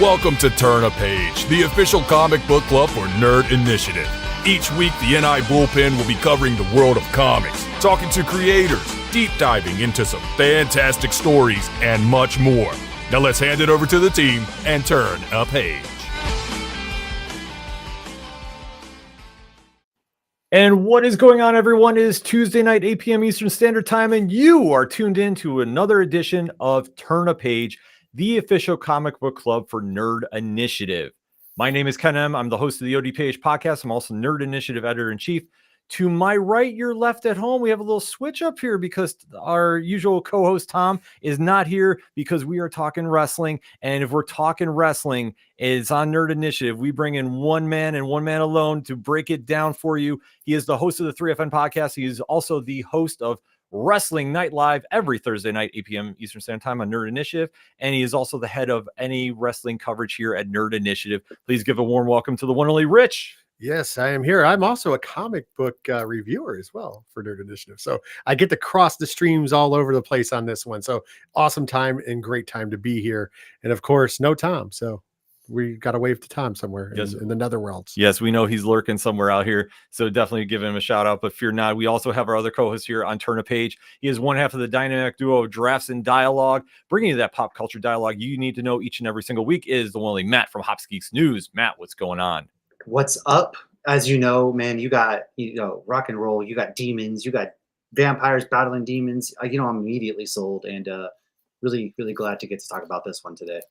Welcome to Turn a Page, the official comic book club for Nerd Initiative. Each week, the NI Bullpen will be covering the world of comics, talking to creators, deep diving into some fantastic stories, and much more. Now let's hand it over to the team and turn a page. And what is going on, everyone? It is Tuesday night, 8 p.m. Eastern Standard Time, and you are tuned in to another edition of Turn a Page, the official comic book club for Nerd Initiative. My name is Ken M. I'm the host of the ODPH podcast. I'm also Nerd Initiative editor-in-chief. To my right, your left at home, we have a little switch up here because our usual co-host Tom is not here because we are talking wrestling. And if we're talking wrestling, it's on Nerd Initiative. We bring in one man and one man alone to break it down for you. He is the host of the 3FN podcast. He is also the host of Wrestling Night Live every Thursday night, 8 p.m. Eastern Standard Time on Nerd Initiative. And he is also the head of any wrestling coverage here at Nerd Initiative. Please give a warm welcome to the one and only Rich. Yes, I am here. I'm also a comic book reviewer as well for Nerd Initiative. So I get to cross the streams all over the place on this one. So awesome time and great time to be here. And of course, no Tom. So we got to wave to Tom somewhere in the netherworlds. Yes, we know he's lurking somewhere out here. So definitely give him a shout out. But fear not, we also have our other co-host here on Turn a Page. He is one half of the dynamic duo of Drafts and Dialogue, bringing you that pop culture dialogue you need to know each and every single week. Is the one only Matt from Hops Geeks News. Matt, what's going on? What's up? As you know, man, you got, rock and roll, you got demons, you got vampires battling demons. I'm immediately sold and really, really glad to get to talk about this one today.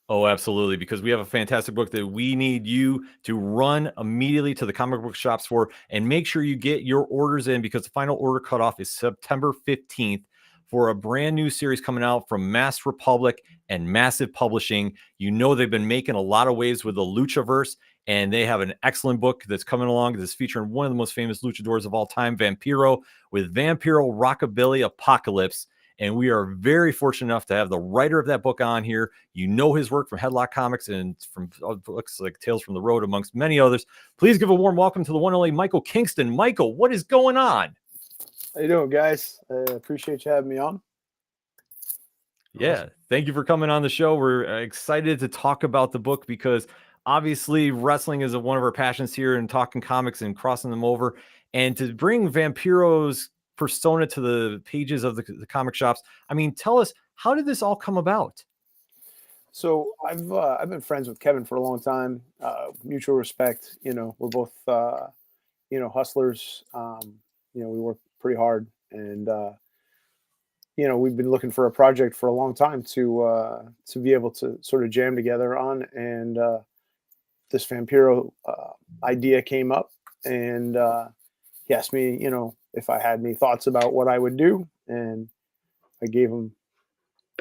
Oh, absolutely, because we have a fantastic book that we need you to run immediately to the comic book shops for, and make sure you get your orders in because the final order cutoff is September 15th for a brand new series coming out from Masked Republic and Massive Publishing. You know they've been making a lot of waves with the Luchaverse, and they have an excellent book that's coming along that's featuring one of the most famous luchadors of all time, Vampiro, with VAMPIRO Rockabilly Apocalypse. And we are very fortunate enough to have the writer of that book on here. You know his work from Headlock Comics and from books like Tales from the Road, amongst many others. Please give a warm welcome to the one and only Michael Kingston. Michael, what is going on? How you doing, guys? I appreciate you having me on. Yeah, thank you for coming on the show. We're excited to talk about the book because obviously wrestling is one of our passions here, and talking comics and crossing them over. And to bring Vampiro's persona to the pages of the comic shops, I mean, tell us, how did this all come about? So I've been friends with Kevin for a long time. Mutual respect. We're both hustlers. We work pretty hard, and we've been looking for a project for a long time to be able to sort of jam together on. And this Vampiro idea came up, and he asked me, if I had any thoughts about what I would do, and I gave him,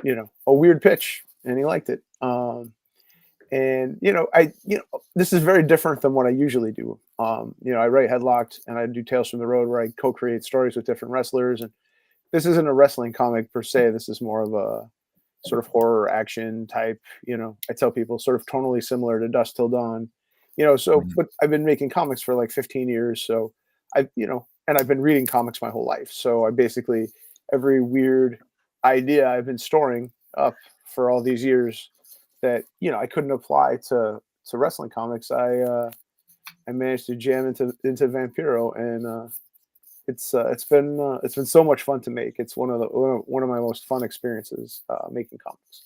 a weird pitch, and he liked it. This is very different than what I usually do. I write Headlocked, and I do Tales from the Road, where I co-create stories with different wrestlers. And this isn't a wrestling comic per se. This is more of a sort of horror action type. I tell people sort of tonally similar to Dusk Till Dawn. But I've been making comics for like 15 years, so and I've been reading comics my whole life. So I basically, every weird idea I've been storing up for all these years that, I couldn't apply to wrestling comics. I managed to jam into Vampiro, and it's been so much fun to make. It's one of my most fun experiences making comics.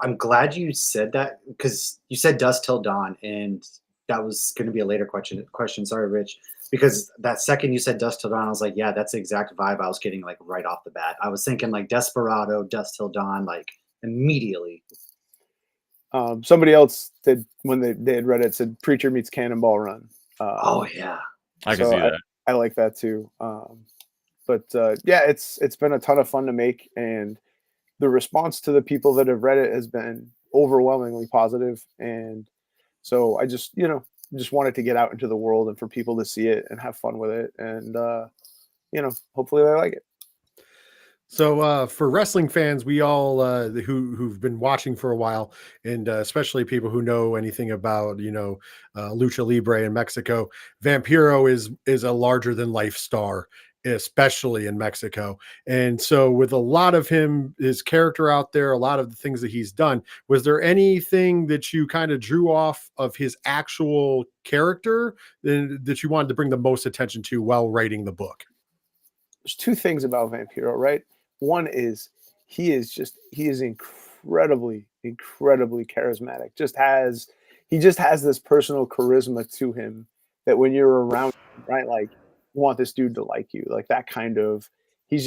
I'm glad you said that, because you said Dusk Till Dawn, and that was going to be a later question. Sorry, Rich. Because that second you said Dusk Till Dawn, I was like, yeah, that's the exact vibe I was getting, like, right off the bat. I was thinking like Desperado, Dusk Till Dawn, like, immediately. Somebody else did, when they had read it, said Preacher meets Cannonball Run. Oh yeah, I can see that. I like that too. It's been a ton of fun to make, and the response to the people that have read it has been overwhelmingly positive. And so I just wanted to get out into the world and for people to see it and have fun with it. And, hopefully they like it. So for wrestling fans, we all who've been watching for a while, and especially people who know anything about Lucha Libre in Mexico, Vampiro is a larger than life star, especially in Mexico. And so with a lot of his character out there, a lot of the things that he's done, was there anything that you kind of drew off of his actual character that you wanted to bring the most attention to while writing the book? There's two things about Vampiro, right? One is he is incredibly charismatic. He just has this personal charisma to him that when you're around him, right, like you want this dude to like you, like that kind of. He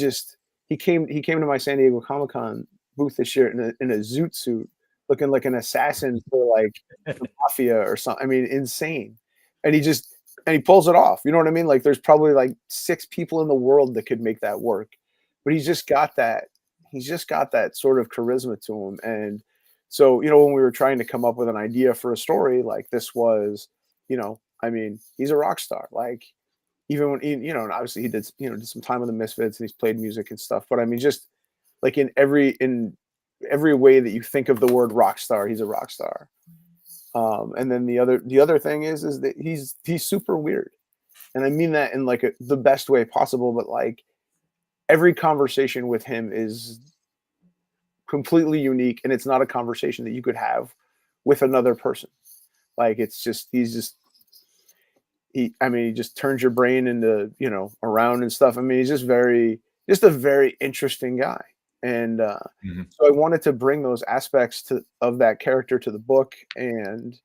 came to my San Diego Comic-Con booth this year in a zoot suit, looking like an assassin for like the mafia or something. I mean, insane. And he pulls it off. You know what I mean? Like there's probably like 6 people in the world that could make that work, but he's just got that sort of charisma to him. And so, you know, when we were trying to come up with an idea for a story, like this was, you know, I mean, he's a rock star. Like even when and obviously he did some time with the Misfits and he's played music and stuff, but I mean, just like in every way that you think of the word rock star, he's a rock star. And then the other thing is that he's super weird, and I mean that in like the best way possible. But like every conversation with him is completely unique, and it's not a conversation that you could have with another person. Like he just turns your brain into around and stuff. I mean, he's just a very interesting guy. And so I wanted to bring those aspects of that character to the book. And,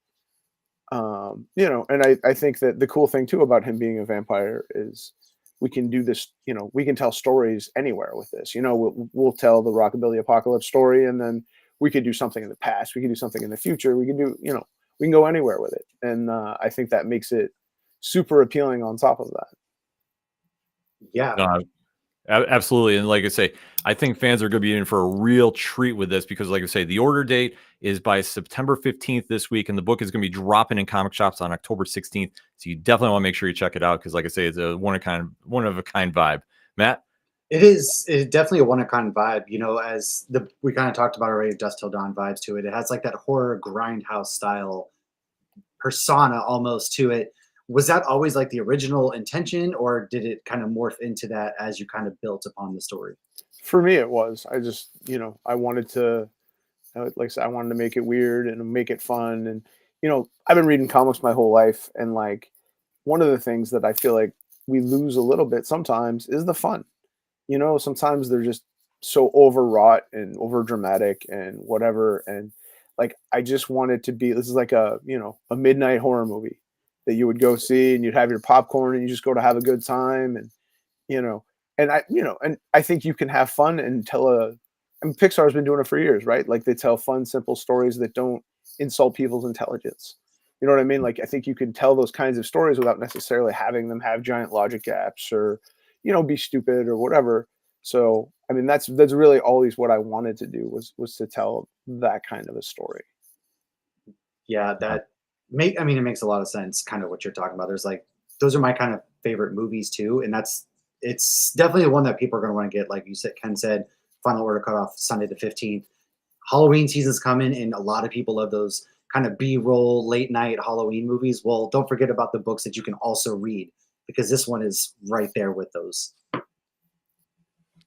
and I think that the cool thing too about him being a vampire is we can do this, we can tell stories anywhere with this. We'll tell the Rockabilly Apocalypse story, and then we could do something in the past. We could do something in the future. We can do, we can go anywhere with it. And I think that makes it super appealing on top of that. Yeah. Absolutely. And like I say, I think fans are going to be in for a real treat with this because, like I say, the order date is by September 15th this week, and the book is going to be dropping in comic shops on October 16th. So you definitely want to make sure you check it out because, like I say, it's a one of a kind vibe. Matt? It's definitely a one-of-a-kind vibe, as we kind of talked about already, Dusk Till Dawn vibes to it. It has like that horror grindhouse style persona almost to it. Was that always like the original intention, or did it kind of morph into that as you kind of built upon the story? For me, it was. I just, I wanted to, like I said, I wanted to make it weird and make it fun. And, I've been reading comics my whole life. And like, one of the things that I feel like we lose a little bit sometimes is the fun. Sometimes they're just so overwrought and over dramatic and whatever. And like, I just wanted to be, this is like a midnight horror movie that you would go see, and you'd have your popcorn and you just go to have a good time. And, and I think you can have fun and Pixar's been doing it for years, right? Like they tell fun, simple stories that don't insult people's intelligence. You know what I mean? Like, I think you can tell those kinds of stories without necessarily having them have giant logic gaps or, be stupid or whatever. So, I mean, that's really always what I wanted to do was to tell that kind of a story. Yeah, it makes a lot of sense, kind of what you're talking about. There's like, those are my kind of favorite movies too. And it's definitely the one that people are going to want to get. Like you said, Ken said, final order cut off Sunday the 15th. Halloween season's coming, and a lot of people love those kind of B-roll late night Halloween movies. Well, don't forget about the books that you can also read, because this one is right there with those.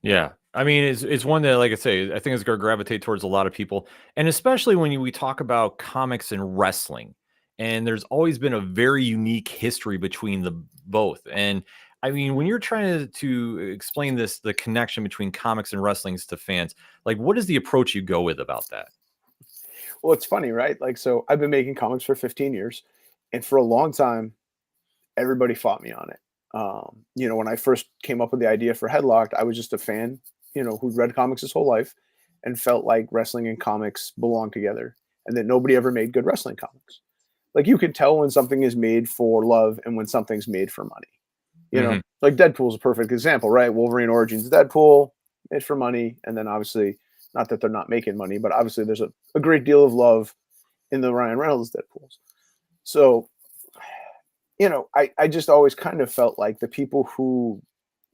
Yeah. I mean, it's one that, like I say, I think it's going to gravitate towards a lot of people. And especially when we talk about comics and wrestling. And there's always been a very unique history between the both. And I mean, when you're trying to explain the connection between comics and wrestling to fans, like what is the approach you go with about that? Well, it's funny, right? Like, so I've been making comics for 15 years, and for a long time, everybody fought me on it. When I first came up with the idea for Headlocked, I was just a fan, who'd read comics his whole life and felt like wrestling and comics belong together, and that nobody ever made good wrestling comics. Like, you can tell when something is made for love and when something's made for money. Like Deadpool's a perfect example, right? Wolverine Origins Deadpool, made for money. And then obviously, not that they're not making money, but obviously there's a great deal of love in the Ryan Reynolds Deadpools. So, I just always kind of felt like the people who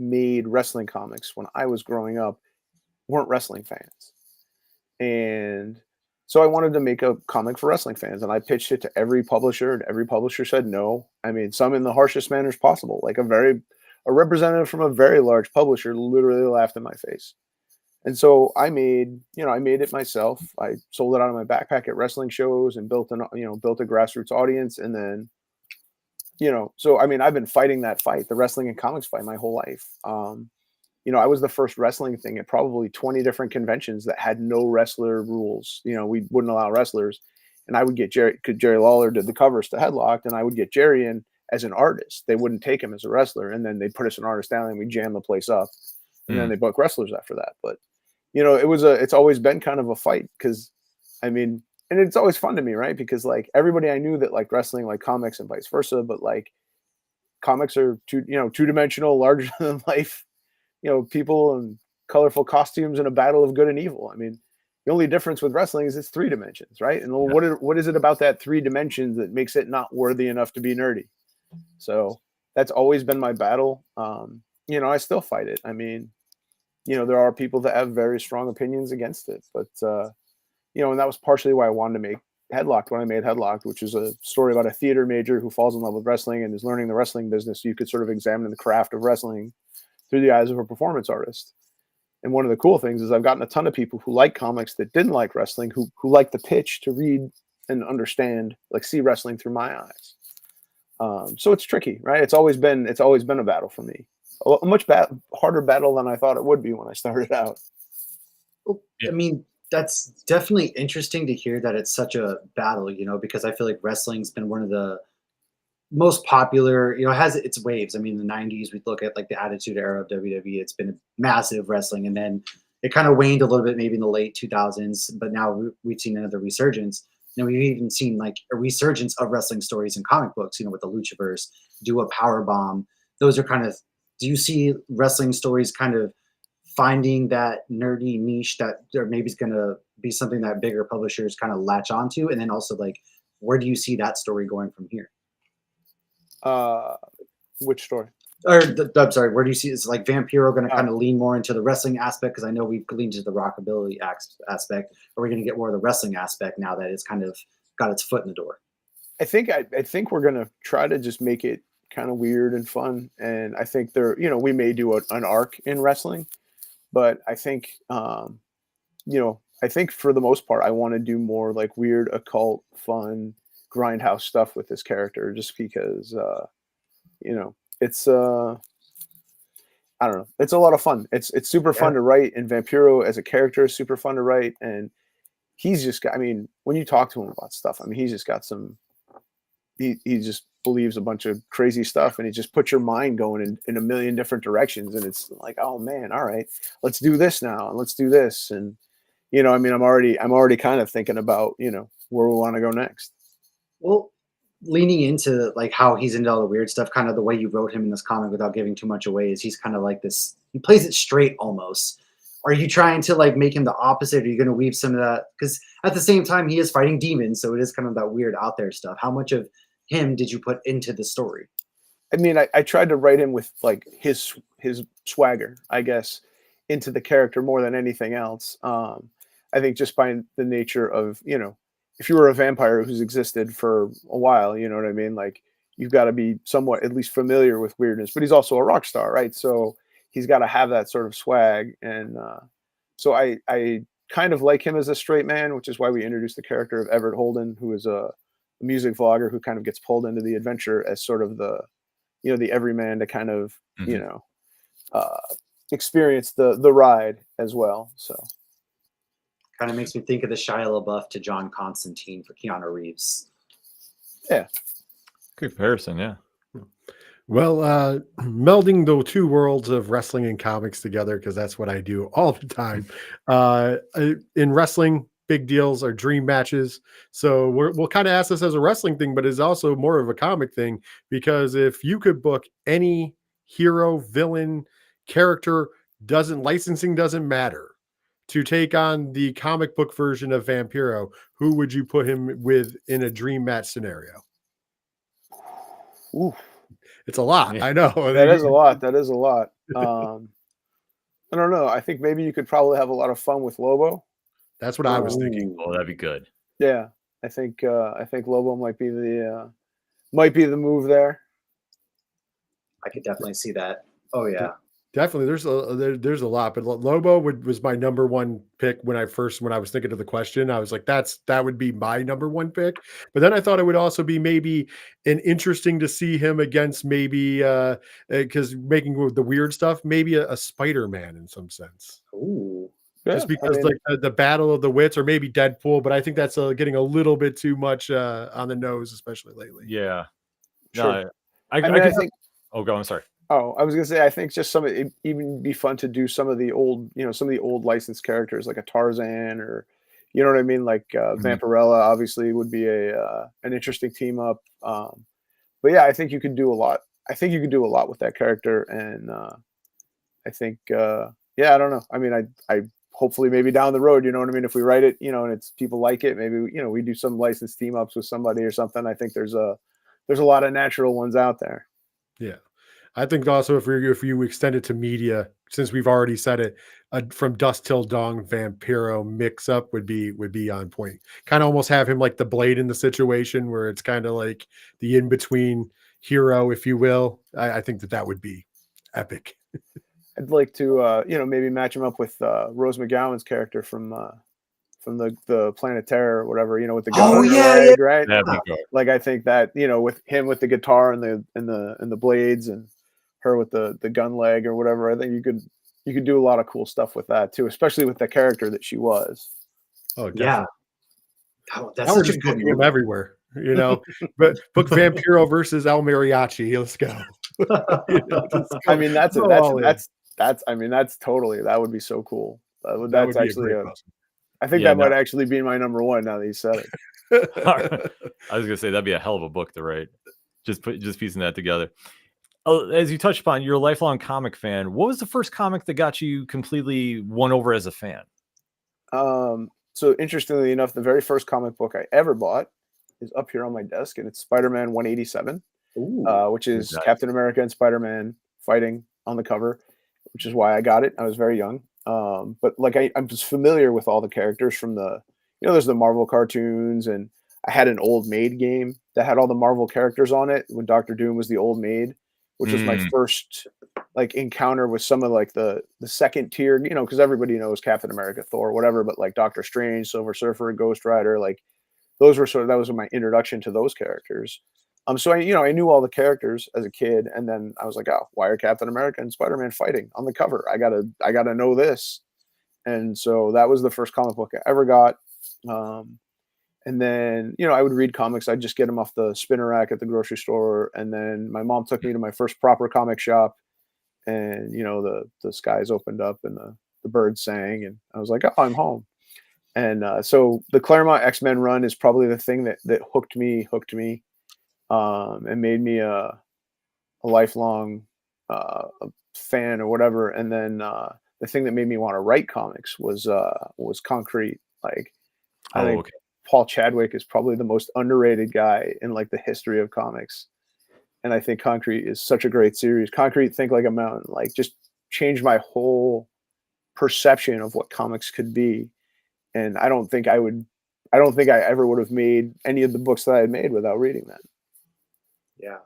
made wrestling comics when I was growing up weren't wrestling fans. And so I wanted to make a comic for wrestling fans, and I pitched it to every publisher, and every publisher said no. I mean, some in the harshest manners possible, like a very a representative from a very large publisher literally laughed in my face. And so I made it myself. I sold it out of my backpack at wrestling shows and built a grassroots audience. And then, so I mean, I've been fighting that fight, the wrestling and comics fight, my whole life. I was the first wrestling thing at probably 20 different conventions that had no wrestler rules. We wouldn't allow wrestlers. And I would get Jerry Lawler did the covers to Headlocked, and I would get Jerry in as an artist. They wouldn't take him as a wrestler. And then they'd put us an artist down and we'd jam the place up. And then they book wrestlers after that. But it's always been kind of a fight because, I mean, and it's always fun to me, right? Because like everybody I knew that liked wrestling, like comics and vice versa, but like comics are two-dimensional, larger than life, people in colorful costumes in a battle of good and evil. I mean, the only difference with wrestling is it's 3 dimensions, right? And what is it about that 3 dimensions that makes it not worthy enough to be nerdy? So that's always been my battle. I still fight it. I mean, there are people that have very strong opinions against it, but, and that was partially why I wanted to make Headlocked when I made Headlocked, which is a story about a theater major who falls in love with wrestling and is learning the wrestling business. So you could sort of examine the craft of wrestling through the eyes of a performance artist. And one of the cool things is I've gotten a ton of people who like comics that didn't like wrestling, who like the pitch to read and understand, like see wrestling through my eyes. So it's tricky, right? It's always been a battle for me. A much harder battle than I thought it would be when I started out. I mean, that's definitely interesting to hear that it's such a battle, because I feel like wrestling's been one of the most popular, it has its waves. I mean, in the 90s, we look at like the Attitude Era of WWE. It's been massive wrestling. And then it kind of waned a little bit, maybe in the late 2000s. But now we've seen another resurgence. And we've even seen like a resurgence of wrestling stories in comic books, with the Luchaverse, do a power bomb. Those are kind of, do you see wrestling stories kind of finding that nerdy niche that there maybe is going to be something that bigger publishers kind of latch onto? And then also like, where do you see that story going from here? Which story? I'm sorry, where do you see it's like Vampiro going to kind of lean more into the wrestling aspect? Because I know we've leaned into the rockabilly aspect. Are we going to get more of the wrestling aspect now that it's kind of got its foot in the door? I think we're going to try to just make it kind of weird and fun. And I think we may do an arc in wrestling, but I think, I think for the most part, I want to do more like weird, occult, fun, grindhouse stuff with this character, just because, it's I don't know, it's a lot of fun. It's super fun to write, and Vampiro as a character is super fun to write. And he's just got, I mean, when you talk to him about stuff, I mean, he's just got he just believes a bunch of crazy stuff, and he just puts your mind going in a million different directions. And it's like, oh man, all right, let's do this now, and let's do this. And, I mean, I'm already kind of thinking about, where we want to go next. Well, leaning into like how he's into all the weird stuff, kind of the way you wrote him in this comic without giving too much away, is he's kind of like this, he plays it straight almost. Are you trying to like make him the opposite? Are you going to weave some of that? Because at the same time, he is fighting demons. So it is kind of that weird out there stuff. How much of him did you put into the story? I mean, I tried to write him with like his swagger, I guess, into the character more than anything else. I think just by the nature of, if you were a vampire who's existed for a while, you know what I mean? Like, you've got to be somewhat at least familiar with weirdness, but he's also a rock star, right? So he's got to have that sort of swag. And so I kind of like him as a straight man, which is why we introduced the character of Everett Holden, who is a music vlogger who kind of gets pulled into the adventure as sort of the, the everyman to kind of, experience the ride as well. So. Kind of makes me think of the Shia LaBeouf to John Constantine for Keanu Reeves. Yeah. Good comparison, yeah. Well, melding the two worlds of wrestling and comics together, because that's what I do all the time. In wrestling, big deals are dream matches. So we'll kind of ask this as a wrestling thing, but it's also more of a comic thing, because if you could book any hero, villain, character, licensing doesn't matter, to take on the comic book version of Vampiro, who would you put him with in a dream match scenario? Ooh. It's a lot. Yeah. I know. That is a lot. I don't know. I think maybe you could probably have a lot of fun with Lobo. That's what I was thinking. Oh, that'd be good. Yeah. I think Lobo might be the move there. I could definitely see that. Oh yeah. Definitely, there's a lot, but Lobo was my number one pick when I was thinking of the question. I was like, that would be my number one pick. But then I thought it would also be maybe an interesting to see him against maybe because making the weird stuff, maybe a Spider-Man in some sense. Ooh. Yeah, Just I because mean, like the battle of the wits, or maybe Deadpool, but I think that's getting a little bit too much on the nose, especially lately. Yeah. sure. No, I I mean, I could. think. Oh, go. I'm sorry. Oh, I was gonna say, I think just it'd even be fun to do some of the old, some of the old licensed characters like a Tarzan, or, you know what I mean, like Mhm. Vampirella. Obviously, would be an interesting team up. But yeah, I think you could do a lot. I think you could do a lot with that character, and I think, yeah, I don't know. I mean, I hopefully maybe down the road, you know what I mean. If we write it, and it's people like it, maybe we do some licensed team ups with somebody or something. I think there's a lot of natural ones out there. Yeah. I think also if you extend it to media, since we've already said it, from Dust Till Dawn Vampiro mix up would be on point. Kind of almost have him like the Blade in the situation where it's kind of like the in between hero, if you will. I think that would be epic. I'd like to, maybe match him up with Rose McGowan's character from the Planet Terror or whatever, with the gun Oh on her yeah, leg, right? That'd be good. Like I think that with him with the guitar and the blades, and her with the gun leg or whatever, I think you could do a lot of cool stuff with that too, especially with the character that she was. Oh, yeah. definitely. Oh, that's Now we're such a just good booking him movie. everywhere, but book Vampiro versus El Mariachi. Let's go. Just I go, mean, go all in. I mean, that's totally, that would be so cool. That That's would be a actually great costume. I think Yeah, that no. might actually be my number one now that you said it. I was gonna say that'd be a hell of a book to write. Just piecing that together. Oh, as you touched upon, you're a lifelong comic fan. What was the first comic that got you completely won over as a fan? So interestingly enough, the very first comic book I ever bought is up here on my desk, and it's Spider-Man 187, Ooh. which is Nice. Captain America and Spider-Man fighting on the cover, which is why I got it. I was very young. But like I'm just familiar with all the characters from there's the Marvel cartoons, and I had an old maid game that had all the Marvel characters on it when Doctor Doom was the old maid, which was my first like encounter with some of like the second tier, because everybody knows Captain America, Thor, whatever, but like Doctor Strange, Silver Surfer, Ghost Rider, like that was my introduction to those characters. So I knew all the characters as a kid, and then I was like, oh, why are Captain America and Spider-Man fighting on the cover? I gotta know this. And so that was the first comic book I ever got. And then, I would read comics. I'd just get them off the spinner rack at the grocery store. And then my mom took me to my first proper comic shop, and, the skies opened up and the birds sang, and I was like, oh, I'm home. And so the Claremont X-Men run is probably the thing that hooked me, and made me a lifelong fan or whatever. And then the thing that made me want to write comics was Concrete. Like, I think okay. Paul Chadwick is probably the most underrated guy in like the history of comics. And I think Concrete is such a great series. Concrete, Think Like a Mountain, like just changed my whole perception of what comics could be. And I don't think I ever would have made any of the books that I had made without reading that. Yeah.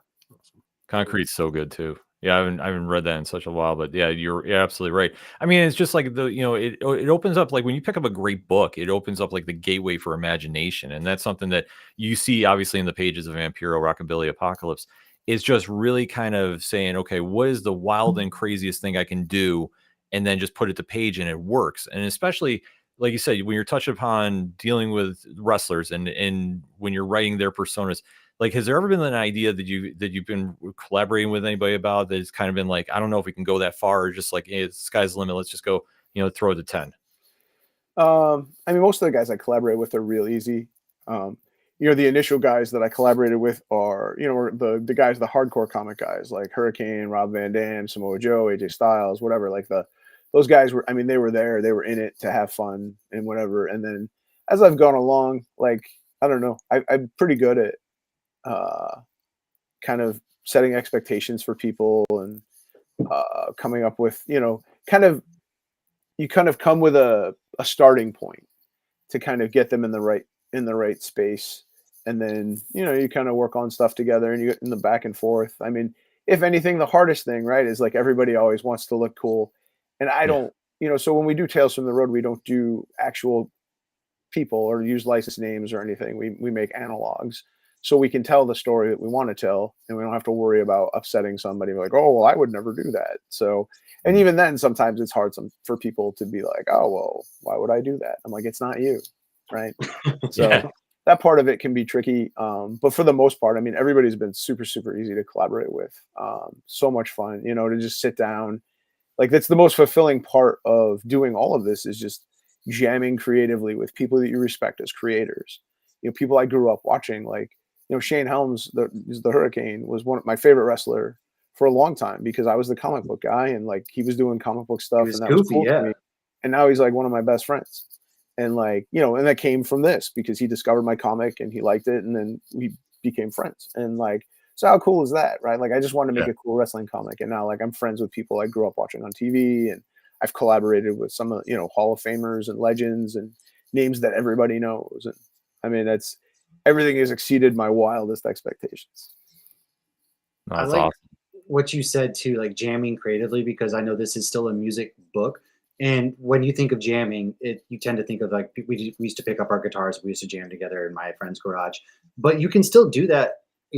Concrete's so good too. Yeah, I haven't read that in such a while, but yeah, you're absolutely right. I mean, it's just like it opens up, like when you pick up a great book, it opens up like the gateway for imagination, and that's something that you see obviously in the pages of Vampiro, Rockabilly Apocalypse. Is just really kind of saying, okay, what is the wild and craziest thing I can do, and then just put it to page, and it works. And especially like you said, when you're touched upon dealing with wrestlers and when you're writing their personas. Like, has there ever been an idea that you've been collaborating with anybody about that? It's kind of been like, I don't know if we can go that far, or just like, hey, the sky's the limit. Let's just go, throw it to 10. I mean, most of the guys I collaborate with are real easy. The initial guys that I collaborated with are, the guys, the hardcore comic guys like Hurricane, Rob Van Dam, Samoa Joe, AJ Styles, whatever. Like those guys were, I mean, they were there, they were in it to have fun and whatever. And then as I've gone along, like, I don't know, I'm pretty good at kind of setting expectations for people, and coming up with, you kind of come with a starting point to kind of get them in the right space. And then, you kind of work on stuff together, and you get in the back and forth. I mean, if anything, the hardest thing, right, is like everybody always wants to look cool. And I don't, so when we do Tales from the Road, we don't do actual people or use license names or anything. We make analogs so we can tell the story that we want to tell, and we don't have to worry about upsetting somebody like, oh, well, I would never do that. So, and even then, sometimes it's hard for people to be like, oh, well, why would I do that? I'm like, it's not you, right? So that part of it can be tricky. But for the most part, I mean, everybody's been super, super easy to collaborate with. So much fun, to just sit down. Like, that's the most fulfilling part of doing all of this, is just jamming creatively with people that you respect as creators. People I grew up watching, like, Shane Helms, the Hurricane, was one of my favorite wrestler for a long time because I was the comic book guy, and like he was doing comic book stuff, and that was cool to me. And now he's like one of my best friends. And like, and that came from this because he discovered my comic and he liked it, and then we became friends. And like, so how cool is that, right? Like, I just wanted to make a cool wrestling comic, and now like I'm friends with people I grew up watching on TV, and I've collaborated with some of Hall of Famers and legends and names that everybody knows. And I mean, everything has exceeded my wildest expectations. That's I like awesome. what you said too, like jamming creatively, because I know this is still a music book. And when you think of jamming, you tend to think of like we used to pick up our guitars, we used to jam together in my friend's garage. But you can still do that,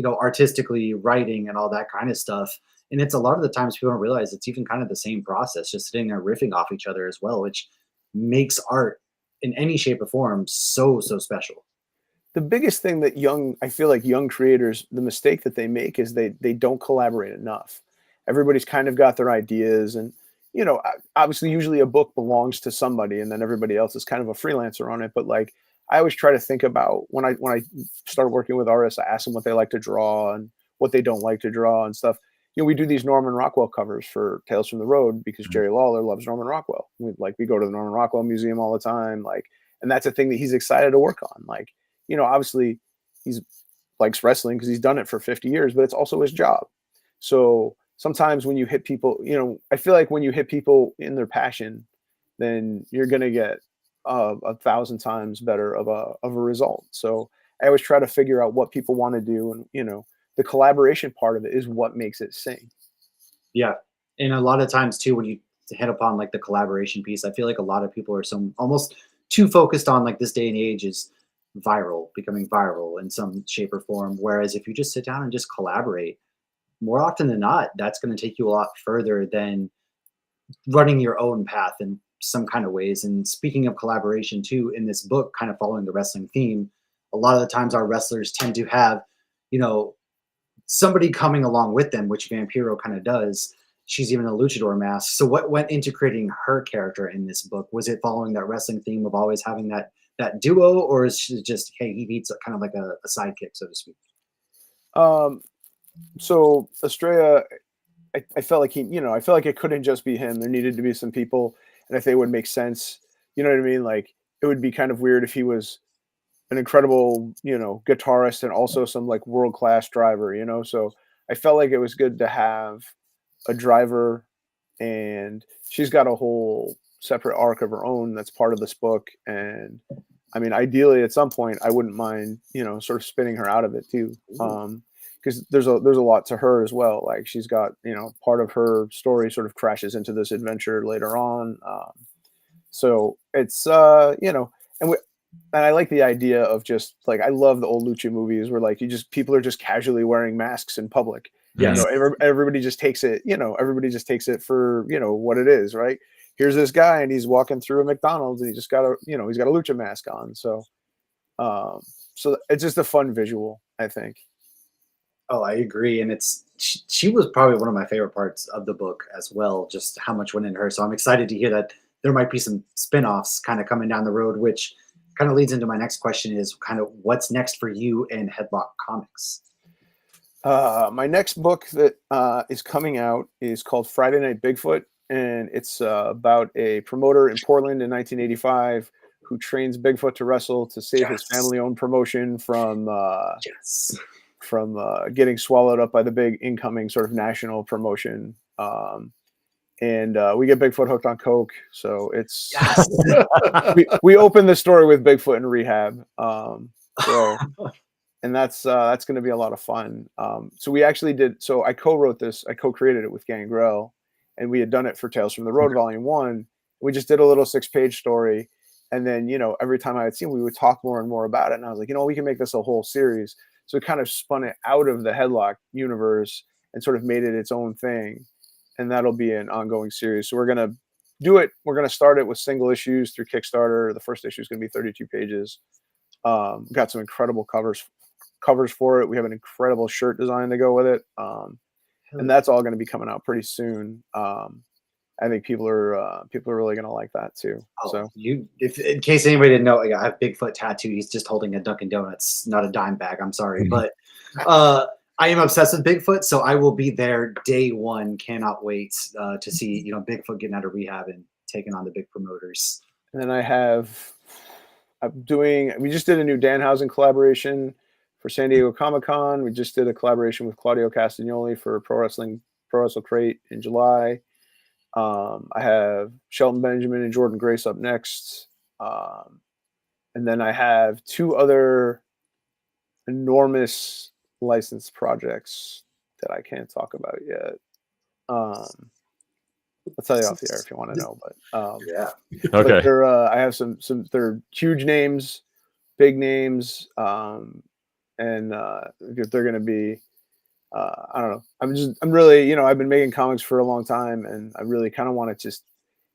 artistically, writing and all that kind of stuff. And it's a lot of the times people don't realize it's even kind of the same process, just sitting there riffing off each other as well, which makes art in any shape or form so special. The biggest thing that I feel like young creators, the mistake that they make is they don't collaborate enough. Everybody's kind of got their ideas, and obviously usually a book belongs to somebody and then everybody else is kind of a freelancer on it. But like, I always try to think about when I started working with artists, I ask them what they like to draw and what they don't like to draw and stuff. We do these Norman Rockwell covers for Tales from the Road because Jerry Lawler loves Norman Rockwell. We go to the Norman Rockwell Museum all the time. Like, and that's a thing that he's excited to work on. Like, obviously he's likes wrestling because he's done it for 50 years, but it's also his job. So sometimes when you hit people, I feel like when you hit people in their passion, then you're going to get 1,000 times better of a result. So I always try to figure out what people want to do. And, the collaboration part of it is what makes it sing. Yeah. And a lot of times too, when you hit upon like the collaboration piece, I feel like a lot of people are almost too focused on like this day and age is becoming viral in some shape or form. Whereas if you just sit down and just collaborate, more often than not, that's going to take you a lot further than running your own path in some kind of ways. And speaking of collaboration too, in this book, kind of following the wrestling theme, a lot of the times our wrestlers tend to have, somebody coming along with them, which Vampiro kind of does. She's even a luchador mask. So what went into creating her character in this book? Was it following that wrestling theme of always having that duo, or is she just, hey, he beats kind of like a sidekick, so to speak? So Estrella, I felt like I felt like it couldn't just be him. There needed to be some people, and if they would make sense, you know what I mean? Like, it would be kind of weird if he was an incredible, guitarist and also some like world-class driver, so I felt like it was good to have a driver, and she's got a whole separate arc of her own that's part of this book. And I mean, ideally at some point I wouldn't mind, sort of spinning her out of it too. Because there's a lot to her as well. Like, she's got, part of her story sort of crashes into this adventure later on. So it's, and I like the idea of just like, I love the old lucha movies where like people are just casually wearing masks in public. Yes. Everybody just takes it, for, what it is, right? Here's this guy and he's walking through a McDonald's and he just got he's got a lucha mask on. So, so it's just a fun visual, I think. Oh, I agree. And she was probably one of my favorite parts of the book as well, just how much went into her. So I'm excited to hear that there might be some spin-offs kind of coming down the road, which kind of leads into my next question is kind of what's next for you in Headlock Comics? My next book that is coming out is called Friday Night Bigfoot, and it's about a promoter in Portland in 1985 who trains Bigfoot to wrestle to save his family-owned promotion from getting swallowed up by the big incoming sort of national promotion. And we get Bigfoot hooked on coke, so it's we open the story with Bigfoot in rehab. So and that's going to be a lot of fun. So we actually did. So I co-wrote this. I co-created it with Gangrel, and we had done it for Tales from the Road Volume 1. We just did a little 6-page story, and then every time I had seen, we would talk more and more about it. And I was like, we can make this a whole series. So it kind of spun it out of the Headlock universe and sort of made it its own thing, and that'll be an ongoing series. So we're gonna do it. We're gonna start it with single issues through Kickstarter. The first issue is gonna be 32 pages. Got some incredible covers for it. We have an incredible shirt design to go with it, and that's all going to be coming out pretty soon. I think people are really going to like that too. So if in case anybody didn't know, I have Bigfoot tattooed. He's just holding a Dunkin' Donuts, not a dime bag. I'm sorry, but I am obsessed with Bigfoot, so I will be there day one. Cannot wait to see Bigfoot getting out of rehab and taking on the big promoters. And then we just did a new Danhausen collaboration for San Diego Comic-Con. We just did a collaboration with Claudio Castagnoli for Pro Wrestle Crate in July. I have Shelton Benjamin and Jordan Grace up next. And then I have 2 other enormous licensed projects that I can't talk about yet. I'll tell you off the air if you want to know, but yeah. Okay. But I have some they're huge names, big names, and they're going to be, I don't know. I'm really, I've been making comics for a long time, and I really kind of want to just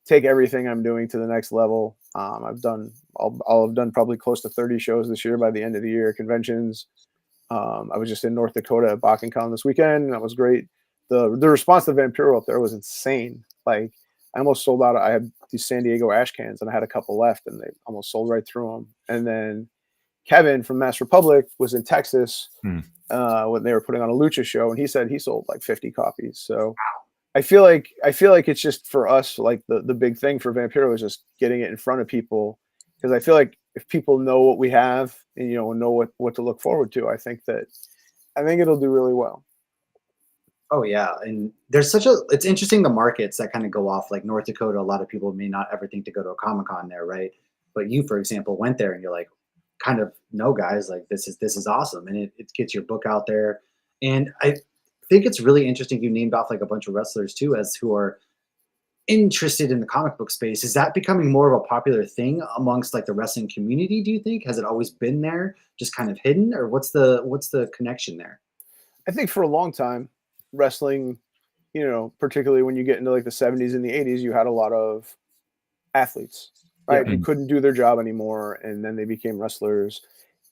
take everything I'm doing to the next level. I'll have done probably close to 30 shows this year by the end of the year, conventions. I was just in North Dakota at BakenCon this weekend, and that was great. The response to Vampiro up there was insane. Like, I almost sold out. I had these San Diego ash cans, and I had a couple left, and they almost sold right through them. And then Kevin from Mass Republic was in Texas when they were putting on a lucha show, and he said he sold like 50 copies. So I feel like it's just for us, like the big thing for Vampiro is just getting it in front of people, because I feel like if people know what we have and know what to look forward to, I think it'll do really well. Oh yeah, and there's it's interesting the markets that kind of go off, like North Dakota. A lot of people may not ever think to go to a Comic-Con there, right? But you, for example, went there and you're like, kind of, no guys, like this is awesome, and it gets your book out there. And I think it's really interesting you named off like a bunch of wrestlers too, as who are interested in the comic book space. Is that becoming more of a popular thing amongst like the wrestling community, do you think? Has it always been there, just kind of hidden, or what's the connection there? I think for a long time, wrestling, particularly when you get into like the 70s and the 80s, you had a lot of athletes, right? Who couldn't do their job anymore, and then they became wrestlers.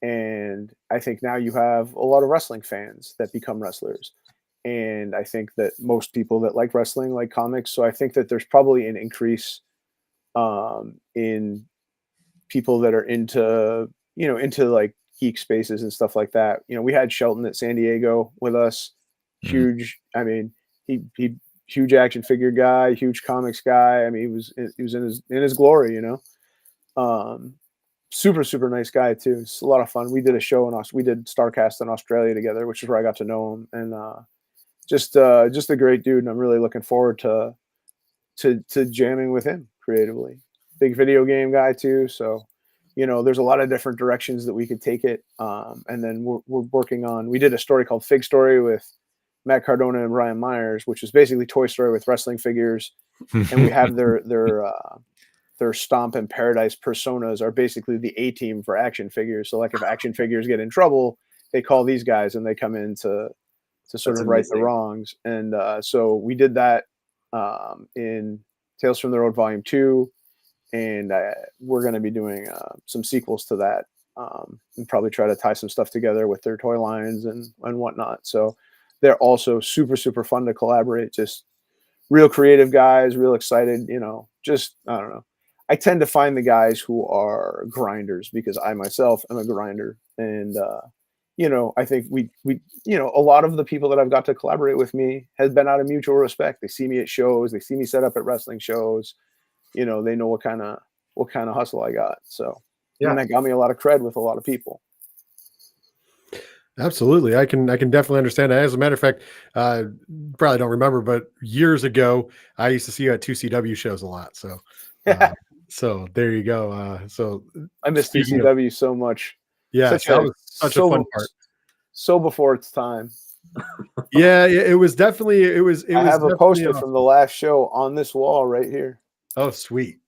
And I think now you have a lot of wrestling fans that become wrestlers. And I think that most people that like wrestling like comics. So I think that there's probably an increase in people that are into like geek spaces and stuff like that. We had Shelton at San Diego with us. Huge. I mean, he huge action figure guy, huge comics guy. I mean, he was in his glory, super, super nice guy too. It's a lot of fun. We did a show we did Starcast in Australia together, which is where I got to know him. And just a great dude. And I'm really looking forward to jamming with him creatively. Big video game guy too. So, there's a lot of different directions that we could take it. And then we're working on, we did a story called Fig Story with Matt Cardona and Ryan Myers, which is basically Toy Story with wrestling figures. And we have their Stomp and Paradise personas are basically the A team for action figures. So like if action figures get in trouble, they call these guys and they come in to sort of right the wrongs. And so we did that in Tales from the Road Volume 2. And we're going to be doing some sequels to that and probably try to tie some stuff together with their toy lines and whatnot. So they're also super, super fun to collaborate. Just real creative guys, real excited, just, I don't know. I tend to find the guys who are grinders because I myself am a grinder. And, I think we a lot of the people that I've got to collaborate with me has been out of mutual respect. They see me at shows. They see me set up at wrestling shows. They know what kind of hustle I got. So and that got me a lot of cred with a lot of people. Absolutely. I can definitely understand that. As a matter of fact, probably don't remember, but years ago, I used to see you at 2CW shows a lot. So, so there you go. So I miss 2CW so much. Yeah, that was such a fun part. so before its time. Yeah, it was definitely it was. I have a definitely poster awesome. from the last show on this wall right here. Oh, sweet,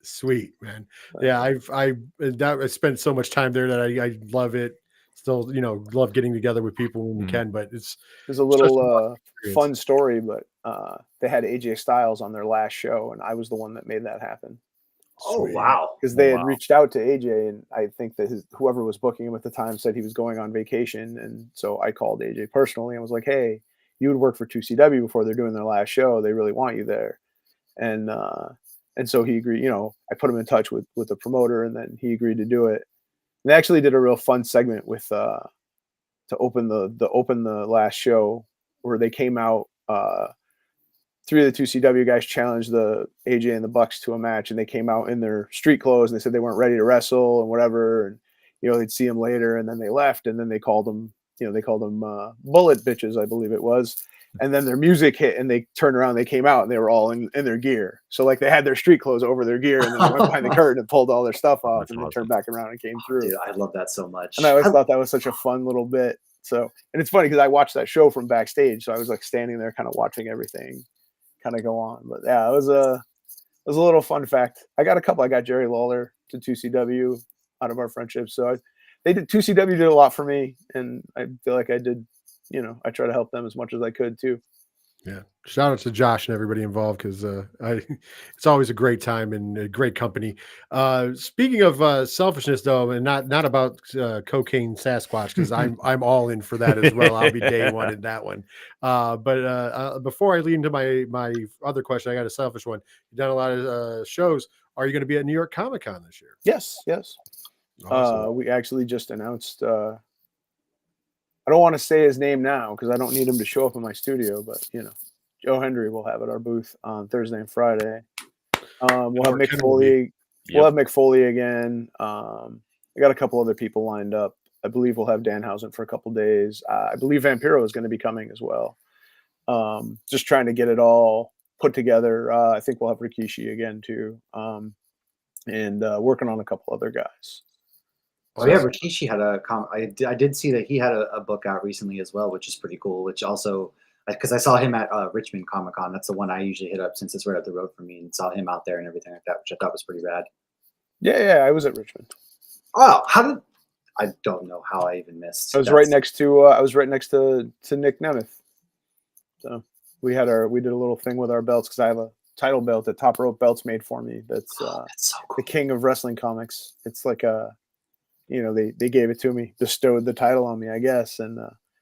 man. Yeah, I spent so much time there that I love it. Still, love getting together with people when we can. But it's There's a little fun story, but they had AJ Styles on their last show, and I was the one that made that happen. Oh, wow. Because they had reached out to AJ, and I think that whoever was booking him at the time said he was going on vacation, and so I called AJ personally and was like, "Hey, you would work for 2CW before they're doing their last show. They really want you there," and so he agreed. I put him in touch with the promoter, and then he agreed to do it. And they actually did a real fun segment with to open the last show, where they came out. Three of the 2CW guys challenged the AJ and the Bucks to a match, and they came out in their street clothes, and they said they weren't ready to wrestle and whatever, and they'd see them later, and then they left, and then they called them bullet bitches, I believe it was, and then their music hit, and they turned around, they came out, and they were all in their gear, so like they had their street clothes over their gear, and then they went behind the curtain and pulled all their stuff off, and then turned back around and came through. Dude, I love that so much. And I always thought that was such a fun little bit. So, and it's funny because I watched that show from backstage, so I was like standing there, kind of watching everything kind of go on. But yeah, it was a little fun fact. I got a couple. I got Jerry Lawler to 2CW out of our friendship. So 2CW did a lot for me, and I feel like I did. I try to help them as much as I could too. Yeah. Shout out to Josh and everybody involved, because it's always a great time and a great company. Speaking of selfishness, though, and not about cocaine Sasquatch, because I'm all in for that as well. I'll be day one in that one. But before I lead into my other question, I got a selfish one. You've done a lot of shows. Are you going to be at New York Comic Con this year? Yes. Awesome. We actually just announced. I don't want to say his name now because I don't need him to show up in my studio, but Joe Hendry will have at our booth on Thursday and Friday. We'll have Mick Foley. We'll have Mick Foley again. I got a couple other people lined up. I believe we'll have Danhausen for a couple days. I believe Vampiro is going to be coming as well. Just trying to get it all put together. I think we'll have Rikishi again too, and working on a couple other guys. Oh yeah, Rikishi had I did see that he had a book out recently as well, which is pretty cool. Which also, because I saw him at Richmond Comic Con. That's the one I usually hit up since it's right up the road from me, and saw him out there and everything like that, which I thought was pretty rad. Yeah, I was at Richmond. Oh, I don't know how I even missed. I was right next to Nick Nemeth. So we did a little thing with our belts because I have a title belt that Top Rope Belts made for me. That's so cool. The king of wrestling comics. It's like they gave it to me, bestowed the title on me, I guess. And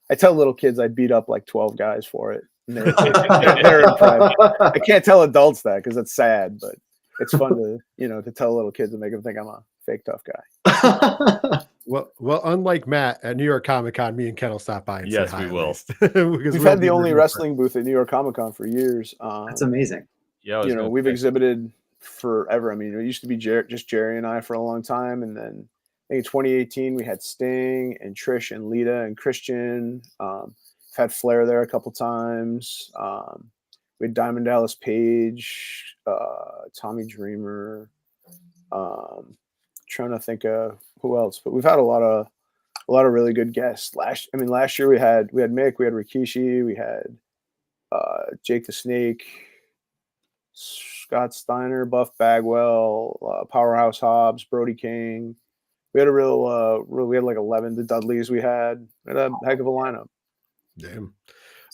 I tell little kids I beat up like 12 guys for it. And they're impressed. I can't tell adults that because it's sad, but it's fun to tell little kids and make them think I'm a fake tough guy. Well, unlike Matt at New York Comic Con, me and Ken will stop by and yes, say hi. we will. We've had the only wrestling booth at New York Comic Con for years. That's amazing. Yeah, we've exhibited forever. I mean, it used to be just Jerry and I for a long time, and then I think in 2018 we had Sting and Trish and Lita and Christian. We've had Flair there a couple times. We had Diamond Dallas Page, Tommy Dreamer. Trying to think of who else, but we've had a lot of really good guests. Last year we had Mick, we had Rikishi, we had Jake the Snake, Scott Steiner, Buff Bagwell, Powerhouse Hobbs, Brody King. We had we had like 11. The Dudleys we had a heck of a lineup. Damn,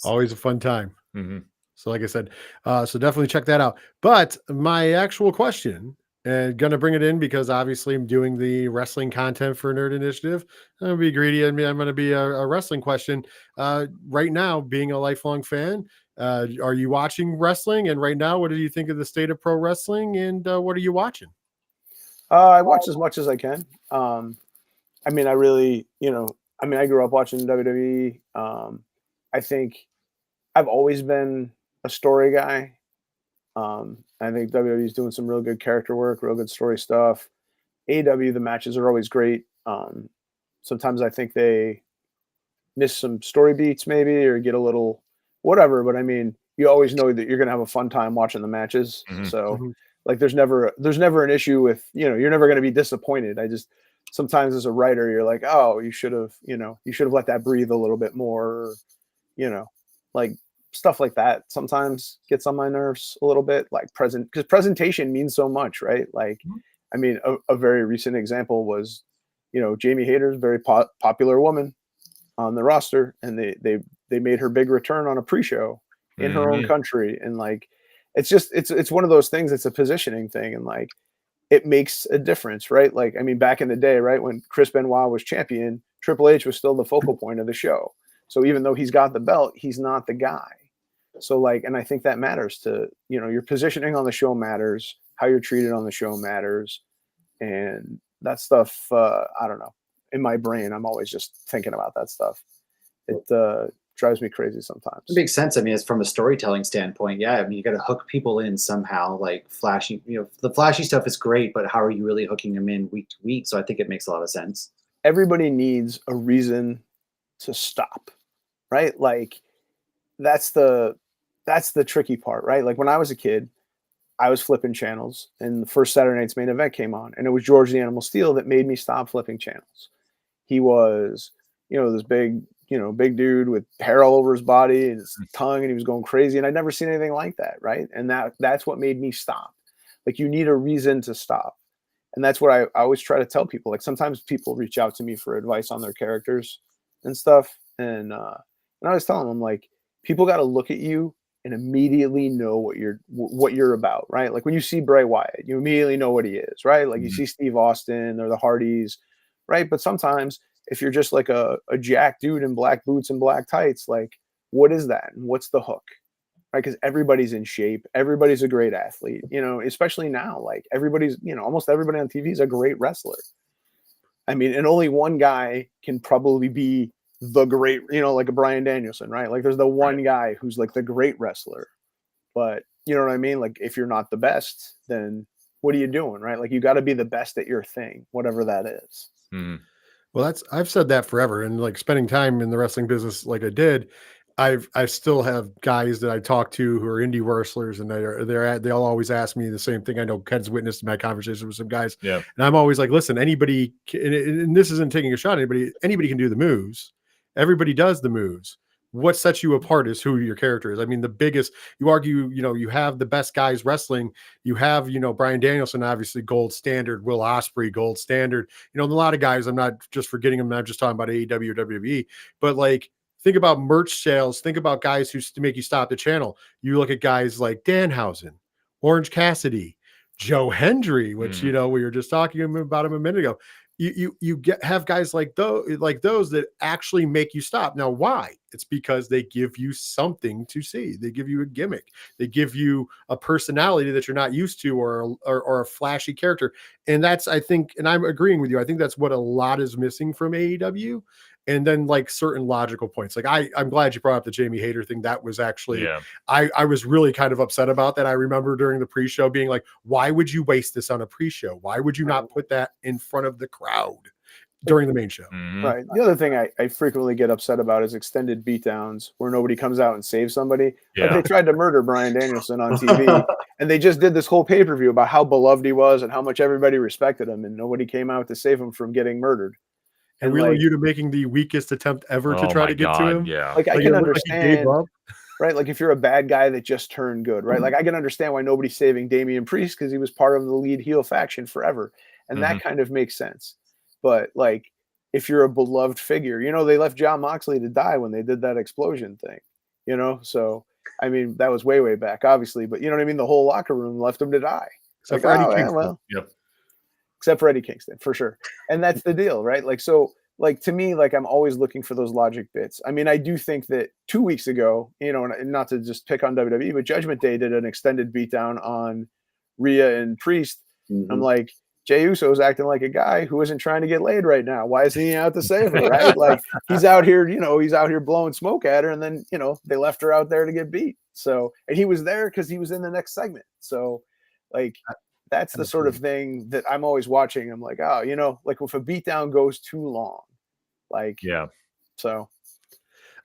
always a fun time. Mm-hmm. So like I said, so definitely check that out. But my actual question, and going to bring it in because obviously I'm doing the wrestling content for Nerd Initiative. I'm going to be greedy. I'm going to be a wrestling question. Right now, being a lifelong fan, are you watching wrestling? And right now, what do you think of the state of pro wrestling? And what are you watching? I watch as much as I can. I grew up watching WWE. I think I've always been a story guy. I think WWE is doing some real good character work, real good story stuff. AEW, the matches are always great. Sometimes I think they miss some story beats maybe, or get a little whatever. But I mean, you always know that you're going to have a fun time watching the matches. Mm-hmm. So like, there's never an issue with, you're never going to be disappointed. sometimes as a writer, you're like, oh, you should have let that breathe a little bit more, or, like stuff like that sometimes gets on my nerves a little bit, like because presentation means so much, right? Like, I mean, a very recent example was, Jamie Hayter's very popular woman on the roster, and they made her big return on a pre-show in her own country. And like, it's one of those things. It's a positioning thing. And like, it makes a difference, right? Like, I mean, back in the day, right, when Chris Benoit was champion, Triple H was still the focal point of the show. So even though he's got the belt, he's not the guy. So like, and I think that matters to, your positioning on the show matters, how you're treated on the show matters. And that stuff, I don't know, in my brain, I'm always just thinking about that stuff. It drives me crazy sometimes. It makes sense. I mean, it's from a storytelling standpoint. Yeah. I mean, you got to hook people in somehow, like flashy, the flashy stuff is great, but how are you really hooking them in week to week? So I think it makes a lot of sense. Everybody needs a reason to stop, right? Like, that's the tricky part, right? Like, when I was a kid, I was flipping channels, and the first Saturday Night's Main Event came on, and it was George the Animal Steel that made me stop flipping channels. He was, this big dude with hair all over his body and his tongue, and he was going crazy, and I'd never seen anything like that, right? And that's what made me stop. Like, you need a reason to stop. And that's what I always try to tell people. Like, sometimes people reach out to me for advice on their characters and stuff, and I was telling them, like, people got to look at you and immediately know what you're about, right? Like, when you see Bray Wyatt, you immediately know what he is, right? Like, you see Steve Austin or the Hardys, right? But sometimes if you're just like a jack dude in black boots and black tights, like, what is that? And what's the hook, right? Because everybody's in shape. Everybody's a great athlete, especially now, like, everybody's, almost everybody on TV is a great wrestler. I mean, and only one guy can probably be the great, like a Bryan Danielson, right? Like, there's the one guy who's like the great wrestler, but you know what I mean? Like, if you're not the best, then what are you doing, right? Like, you got to be the best at your thing, whatever that is. Well, I've said that forever, and like, spending time in the wrestling business like I did, I still have guys that I talk to who are indie wrestlers, and they'll always ask me the same thing. I know Ken's witnessed my conversation with some guys, and I'm always like, listen, anybody can, and this isn't taking a shot at anybody can do the moves. Everybody does the moves. What sets you apart is who your character is. I mean, you argue, you have the best guys wrestling. You have, Bryan Danielson, obviously gold standard, Will Ospreay, gold standard, a lot of guys, I'm not just forgetting them. I'm just talking about AEW or WWE, but like, think about merch sales. Think about guys who make you stop the channel. You look at guys like Danhausen, Orange Cassidy, Joe Hendry, which, we were just talking about him a minute ago. You have guys like those that actually make you stop. Now, why? It's because they give you something to see. They give you a gimmick. They give you a personality that you're not used to, or a flashy character. And that's, I think, and I'm agreeing with you, I think that's what a lot is missing from AEW. And then like certain logical points. Like, I'm glad you brought up the Jamie Hayter thing. That was actually, I was really kind of upset about that. I remember during the pre-show being like, why would you waste this on a pre-show? Why would you not put that in front of the crowd during the main show? Right. The other thing I frequently get upset about is extended beatdowns where nobody comes out and saves somebody. Like, they tried to murder Bryan Danielson on TV, and they just did this whole pay-per-view about how beloved he was and how much everybody respected him, and nobody came out to save him from getting murdered. And really, like, you to making the weakest attempt ever to try to get to him. Yeah. Like, I can understand, right? Like, if you're a bad guy that just turned good, right? Like, I can understand why nobody's saving Damian Priest, because he was part of the lead heel faction forever. And that kind of makes sense. But like, if you're a beloved figure, they left Jon Moxley to die when they did that explosion thing, So, I mean, that was way, way back, obviously. But you know what I mean? The whole locker room left him to die. Except for Eddie Kingston. Except for Eddie Kingston, for sure. And that's the deal, right? Like, so, like, to me, like, I'm always looking for those logic bits. I mean, I do think that 2 weeks ago, and not to just pick on WWE, but Judgment Day did an extended beatdown on Rhea and Priest. I'm like, Jey Uso's acting like a guy who isn't trying to get laid right now. Why isn't he out to save her, right? Like, he's out here blowing smoke at her, and then, they left her out there to get beat. So, and he was there because he was in the next segment. So, like, that's the sort of thing that I'm always watching. I'm like, like, if a beatdown goes too long, like, so.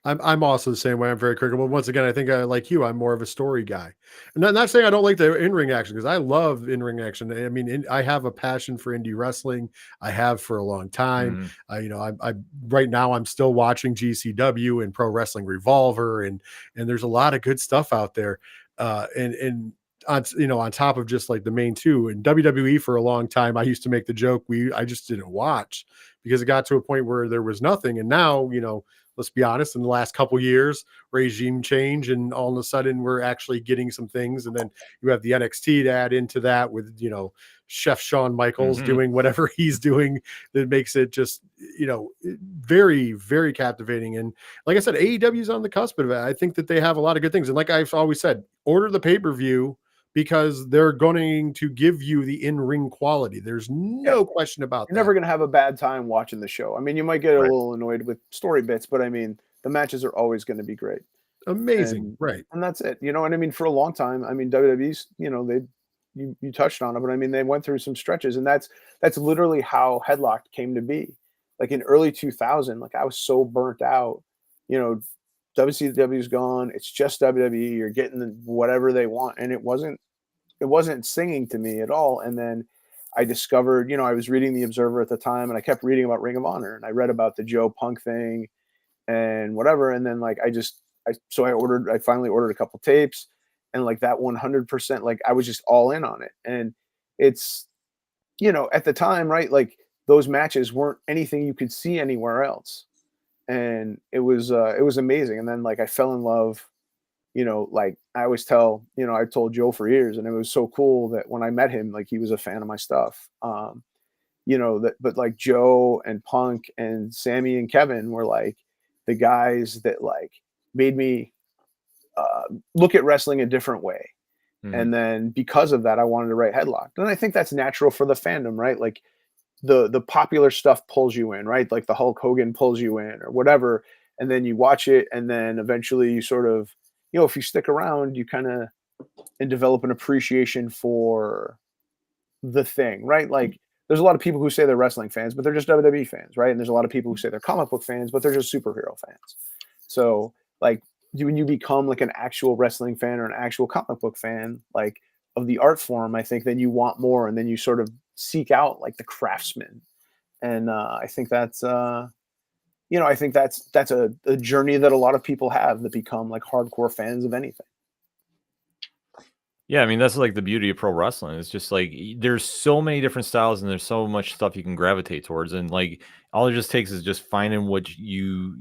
I'm also the same way. I'm very critical. But once again, I think like you, I'm more of a story guy. And not saying I don't like the in-ring action, because I love in-ring action. I mean, I have a passion for indie wrestling. I have for a long time. Mhm. I right now I'm still watching GCW and Pro Wrestling Revolver, and there's a lot of good stuff out there. And on top of just like the main two, and WWE for a long time, I used to make the joke I just didn't watch because it got to a point where there was nothing. And now, let's be honest, in the last couple years, regime change, and all of a sudden we're actually getting some things. And then you have the NXT to add into that with, Chef Shawn Michaels doing whatever he's doing that makes it just, very, very captivating. And like I said, AEW is on the cusp of it. I think that they have a lot of good things. And like I've always said, order the pay-per-view, because they're going to give you the in-ring quality. There's no question about that. You're never going to have a bad time watching the show. I mean, you might get a little annoyed with story bits, but I mean, the matches are always going to be great. Amazing. Right. And that's it. You know what I mean? For a long time, I mean, WWE's, you touched on it, but I mean, they went through some stretches, and that's literally how Headlocked came to be. Like in early 2000, like I was so burnt out, WCW's gone. It's just WWE. You're getting whatever they want. And it wasn't singing to me at all. And then I discovered, I was reading the Observer at the time, and I kept reading about Ring of Honor, and I read about the Joe Punk thing and whatever. And then like, I finally ordered a couple tapes, and like that 100%, like I was just all in on it. And it's, at the time, right? Like those matches weren't anything you could see anywhere else. And it was amazing. And then like I fell in love, like I always tell, I told Joe for years, and it was so cool that when I met him, like he was a fan of my stuff. But like Joe and Punk and Sammy and Kevin were like the guys that like made me look at wrestling a different way. And then because of that, I wanted to write Headlocked. And I think that's natural for the fandom, right? Like the popular stuff pulls you in, right? Like the Hulk Hogan pulls you in or whatever. And then you watch it, and then eventually you sort of, if you stick around, you kind of and develop an appreciation for the thing, right? Like there's a lot of people who say they're wrestling fans, but they're just WWE fans, right? And there's a lot of people who say they're comic book fans, but they're just superhero fans. So like when you become like an actual wrestling fan or an actual comic book fan, like of the art form, I think then you want more, and then you sort of seek out like the craftsman. And I think that's a journey that a lot of people have that become like hardcore fans of anything. Yeah, I mean, that's like the beauty of pro wrestling. It's just like there's so many different styles, and there's so much stuff you can gravitate towards. And like all it just takes is just finding what you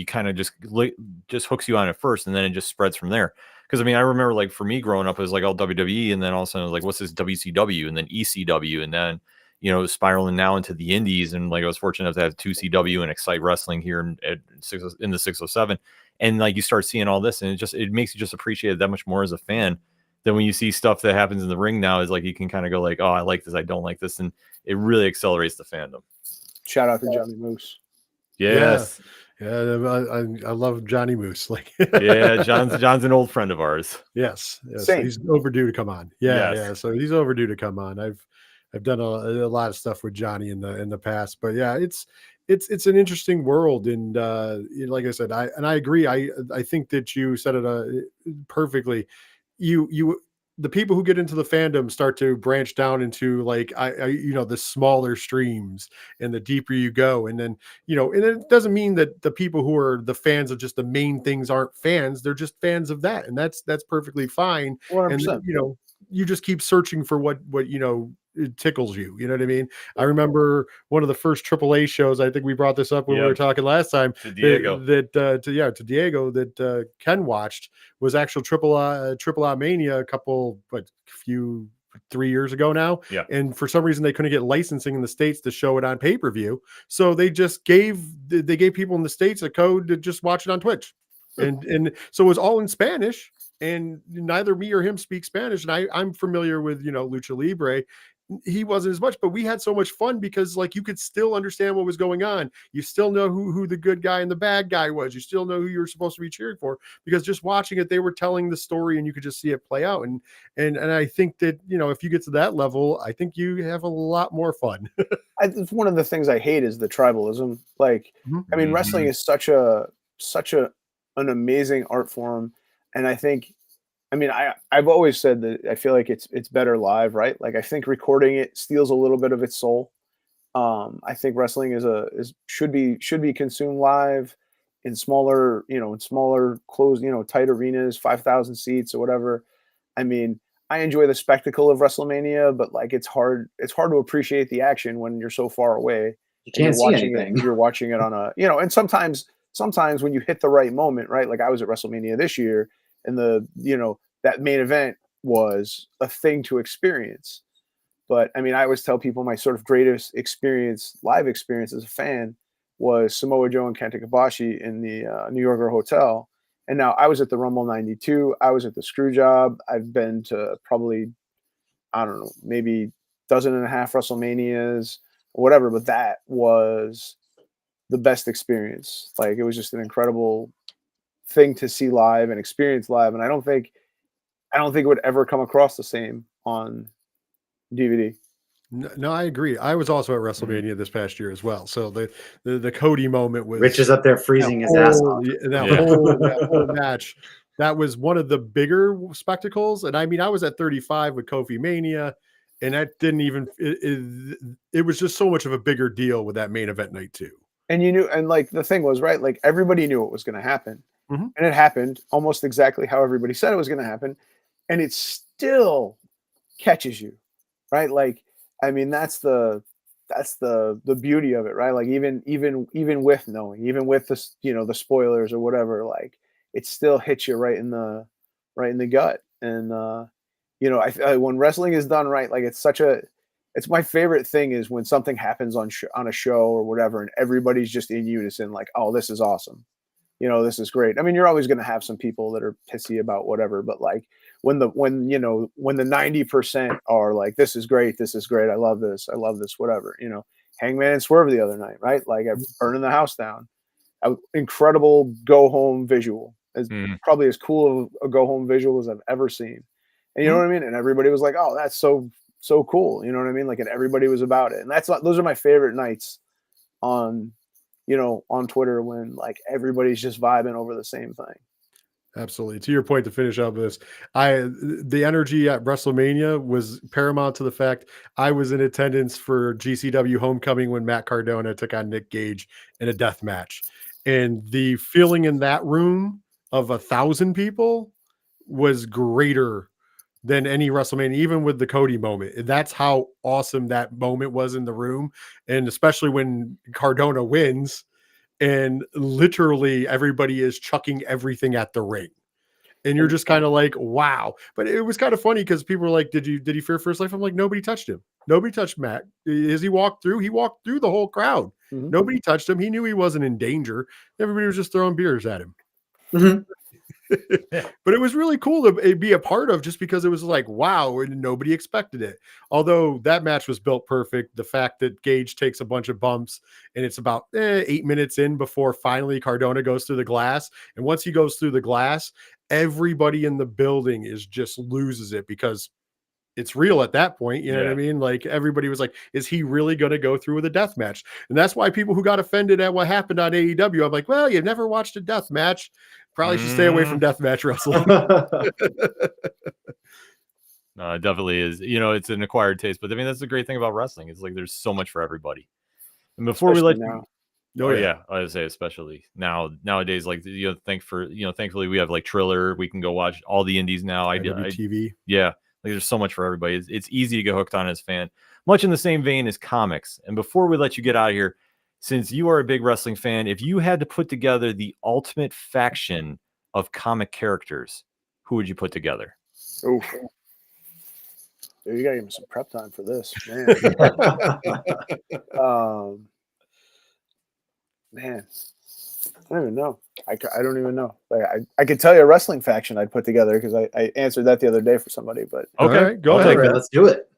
kind of just hooks you on at first, and then it just spreads from there. Because I mean, I remember like for me growing up, it was like all WWE, and then all of a sudden it was like, what's this WCW, and then ECW, and then spiraling now into the indies. And like I was fortunate enough to have 2CW and Excite Wrestling here in the 607, and like you start seeing all this, and it makes you just appreciate it that much more as a fan. Then when you see stuff that happens in the ring now, is like you can kind of go like, oh, I like this, I don't like this, and it really accelerates the fandom. Shout out to Johnny Moose. Yes. Yeah, I love Johnny Moose. Like, yeah, John's an old friend of ours. Yes, Same. He's overdue to come on. Yeah, Yes. yeah. So he's overdue to come on. I've done a lot of stuff with Johnny in the past, but yeah, it's an interesting world, and like I said, I agree. I think that you said it perfectly. The people who get into the fandom start to branch down into like the smaller streams, and the deeper you go, and then and it doesn't mean that the people who are the fans of just the main things aren't fans. They're just fans of that, and that's perfectly fine. 100%. And then, you just keep searching for what it tickles you. You know what I mean? I remember one of the first AAA shows. I think we brought this up when we were talking last time. To Diego. To Diego that Ken watched was actual AAA Mania 3 years ago now. Yeah. And for some reason they couldn't get licensing in the States to show it on pay-per-view. So they just gave people in the States a code to just watch it on Twitch. And so it was all in Spanish, and neither me or him speak Spanish. And I'm familiar with, Lucha Libre. He wasn't as much, but we had so much fun because like you could still understand what was going on. You still know who the good guy and the bad guy was. You still know who you were supposed to be cheering for, because just watching it, they were telling the story and you could just see it play out. And I think that, if you get to that level, I think you have a lot more fun. One of the things I hate is the tribalism. Like, I mean, wrestling is such a such an amazing art form. And I think, I mean, I've always said that I feel like it's better live, right? Like I think recording it steals a little bit of its soul. I think wrestling should be consumed live in smaller, closed, tight arenas, 5,000 seats or whatever. I mean, I enjoy the spectacle of WrestleMania, but like it's hard to appreciate the action when you're so far away. You can't see watching anything. You're watching it on a, and sometimes when you hit the right moment, right? Like I was at WrestleMania this year, and that main event was a thing to experience. But I mean, I always tell people my sort of greatest live experience as a fan was Samoa Joe and Kenta Kobashi in the New Yorker Hotel. And now I was at the Rumble 92. I was at the Screwjob. I've been to probably, I don't know, maybe 12 WrestleManias or whatever. But that was the best experience. Like it was just an incredible thing to see live and experience live. And I don't think it would ever come across the same on DVD. No, I agree. I was also at WrestleMania this past year as well. So the Cody moment was Rich is up there freezing his ass off. That whole match. That was one of the bigger spectacles. And I mean, I was at 35 with Kofi Mania, and that didn't even. It was just so much of a bigger deal with that main event night too. And you knew, and like the thing was, right, like everybody knew what was going to happen, and it happened almost exactly how everybody said it was going to happen, and it still catches you, right? Like, I mean, that's the beauty of it, right? Like even with knowing, even with the the spoilers or whatever, like it still hits you right in the gut. And when wrestling is done right, like it's my favorite thing is when something happens on a show or whatever, and everybody's just in unison, like, oh, this is awesome. This is great. I mean, you're always going to have some people that are pissy about whatever, but like when the 90% are like, this is great, I love this, whatever, Hangman and Swerve the other night, right? Like burning the house down, incredible go home visual, probably as cool a go home visual as I've ever seen. And you know what I mean? And everybody was like, oh, that's so cool. You know what I mean? Like, and everybody was about it. And those are my favorite nights on Twitter, when like everybody's just vibing over the same thing. Absolutely. To your point, to finish up this, the energy at WrestleMania was paramount to the fact I was in attendance for GCW Homecoming when Matt Cardona took on Nick Gage in a death match. And the feeling in that room of 1,000 people was greater than any WrestleMania, even with the Cody moment. And that's how awesome that moment was in the room. And especially when Cardona wins and literally everybody is chucking everything at the ring. And you're just kind of like, wow. But it was kind of funny because people were like, did he fear for his life? I'm like, nobody touched him. Nobody touched Matt. As he walked through the whole crowd. Nobody touched him. He knew he wasn't in danger. Everybody was just throwing beers at him. But it was really cool to be a part of, just because it was like, wow, and nobody expected it. Although that match was built perfect. The fact that Gage takes a bunch of bumps and it's about 8 minutes in before finally Cardona goes through the glass. And once he goes through the glass, everybody in the building just loses it, because it's real at that point. You know what I mean? Like everybody was like, is he really going to go through with a death match? And that's why people who got offended at what happened on AEW, I'm like, well, you've never watched a death match. Probably should stay away from death match wrestling. No, it definitely is. It's an acquired taste, but I mean, that's the great thing about wrestling. It's like, there's so much for everybody. And before we let you, I would say, especially nowadays, like, thankfully we have like Triller. We can go watch all the indies now. TV. Yeah. Like, there's so much for everybody. It's easy to get hooked on as a fan, much in the same vein as comics. And before we let you get out of here, since you are a big wrestling fan, if you had to put together the ultimate faction of comic characters, who would you put together? Oof. You gotta give me some prep time for this, man. Man, I don't even know. I don't even know. Like, I could tell you a wrestling faction I'd put together, because I answered that the other day for somebody. But okay, go ahead. Let's do it.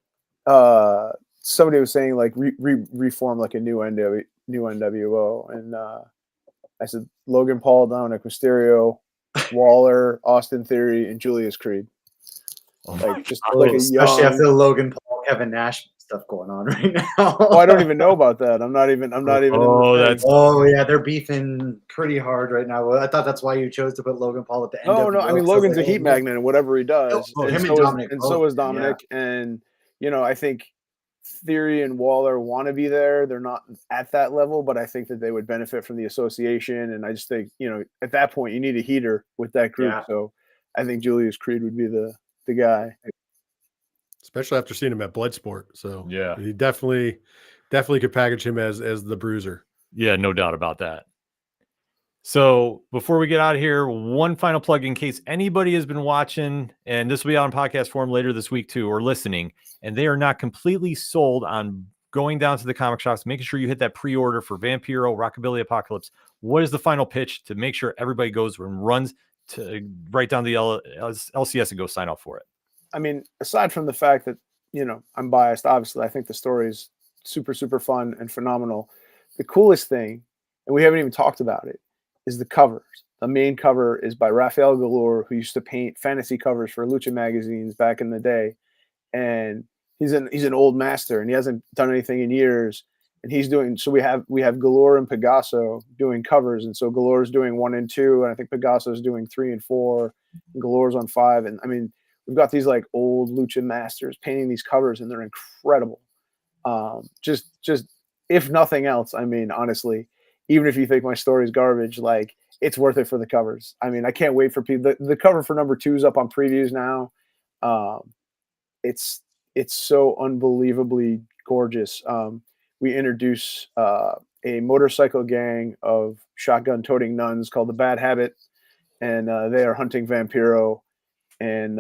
Somebody was saying like reform like a new NWO, and I said Logan Paul, Dominic Mysterio, Waller, Austin Theory, and Julius Creed. Like just like a especially young, after the Logan Paul, Kevin Nash stuff going on right now. Oh, I don't even know about that. I'm not even. I'm not even. Oh, in the thing. that's- Oh yeah, they're beefing pretty hard right now. I thought that's why you chose to put Logan Paul at the end. No. I mean, Logan's a heat magnet in whatever he does, Oh, and him so and Dominic and so both, is Dominic. And I think Theory and Waller want to be there. They're not at that level, but I think that they would benefit from the association. And I just think at that point you need a heater with that group. Yeah. So I think Julius Creed would be the guy. especially after seeing him at Bloodsport. So Yeah. he definitely could package him as the bruiser. Yeah, no doubt about that. So before we get out of here, one final plug in case anybody has been watching, and this will be out in podcast form later this week too, or listening, and they are not completely sold on going down to the comic shops, making sure you hit that pre-order for Vampiro, Rockabilly Apocalypse. What is the final pitch to make sure everybody goes and runs to right down the LCS and go sign up for it? I mean, aside from the fact that, I'm biased, obviously, I think the story is super, super fun and phenomenal. The coolest thing, and we haven't even talked about it, is the covers. The main cover is by Rafael Galor, who used to paint fantasy covers for Lucha magazines back in the day. And he's an old master, and he hasn't done anything in years. And he's doing, so we have Galor and Pegaso doing covers. And so Galor's doing 1 and 2, and I think Pegaso's doing 3 and 4, and Galor's on 5. And I mean, we've got these like old Lucha masters painting these covers, and they're incredible. Just if nothing else, I mean, honestly, even if you think my story is garbage, like it's worth it for the covers. I mean, I can't wait for people. The cover for number 2 is up on previews now. It's so unbelievably gorgeous. We introduce a motorcycle gang of shotgun-toting nuns called the Bad Habit, and they are hunting Vampiro. And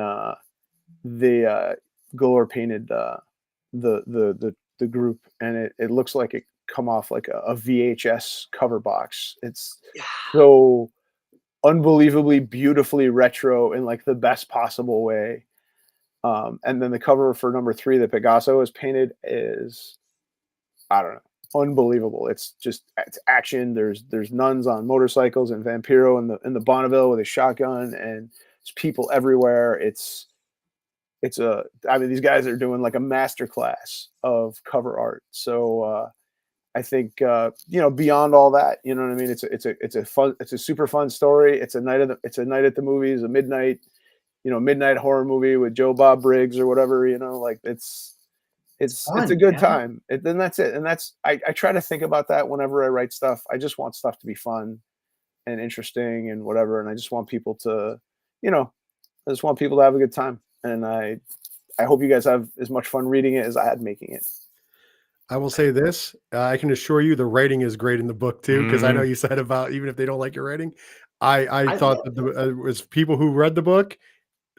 Galor painted the group, and it looks like it come off like a VHS cover box. It's so unbelievably beautifully retro in like the best possible way. And then the cover for number 3 that Pegaso has painted is, I don't know, unbelievable. It's action. There's nuns on motorcycles and Vampiro in the Bonneville with a shotgun, and there's people everywhere. I mean, these guys are doing like a masterclass of cover art. So I think beyond all that, you know what I mean. It's a super fun story. It's a night at the movies, a midnight horror movie with Joe Bob Briggs or whatever. Like it's fun, a good man. time. Then that's it. And that's I try to think about that whenever I write stuff. I just want stuff to be fun and interesting and whatever. And I just want people to, have a good time. And I hope you guys have as much fun reading it as I had making it. I will say this. I can assure you the writing is great in the book too, because I know you said about even if they don't like your writing. I thought that it was people who read the book,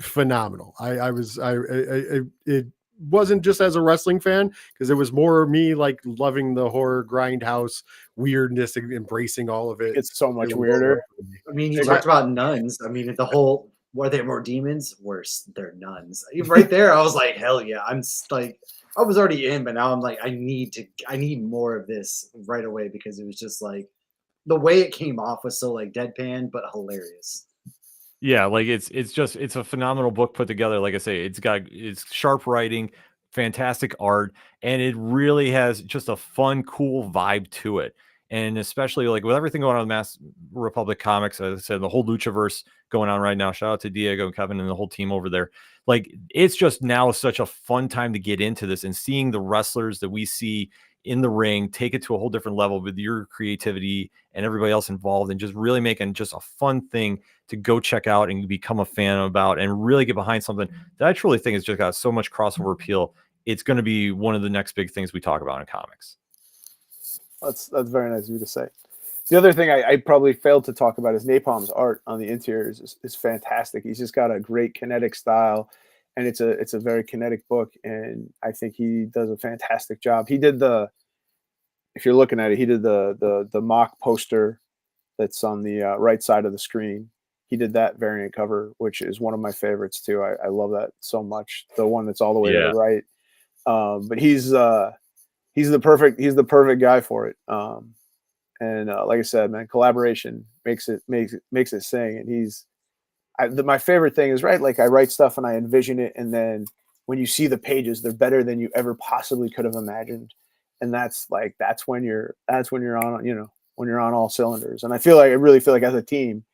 phenomenal. It wasn't just as a wrestling fan, because it was more me like loving the horror grindhouse weirdness and embracing all of it. It's so much weirder. I mean, you talked about nuns. I mean, the whole, were they more demons? Worse, they're nuns. Right there, I was like, hell yeah. I'm like, I was already in, but now I'm like, I need more of this right away, because it was just like, the way it came off was so like deadpan, but hilarious. Yeah, like it's a phenomenal book put together. Like I say, it's sharp writing, fantastic art, and it really has just a fun, cool vibe to it. And especially like with everything going on with Mass Republic Comics, as I said, the whole Luchaverse going on right now. Shout out to Diego and Kevin and the whole team over there. Like it's just now such a fun time to get into this and seeing the wrestlers that we see in the ring take it to a whole different level with your creativity and everybody else involved, and just really making just a fun thing to go check out and become a fan about and really get behind something that I truly think has just got so much crossover appeal. It's going to be one of the next big things we talk about in comics. That's very nice of you to say. The other thing I probably failed to talk about is Napalm's art on the interiors is fantastic. He's just got a great kinetic style, and it's a very kinetic book, and I think he does a fantastic job. He did if you're looking at it, he did the mock poster that's on the right side of the screen. He did that variant cover, which is one of my favorites too. I love that so much. The one that's all the way to the right. But he's the perfect guy for it. And like I said, man, collaboration makes it sing. And my favorite thing is, right, like I write stuff and I envision it, and then when you see the pages, they're better than you ever possibly could have imagined. And that's when you're on, when you're on all cylinders. And I really feel like as a team,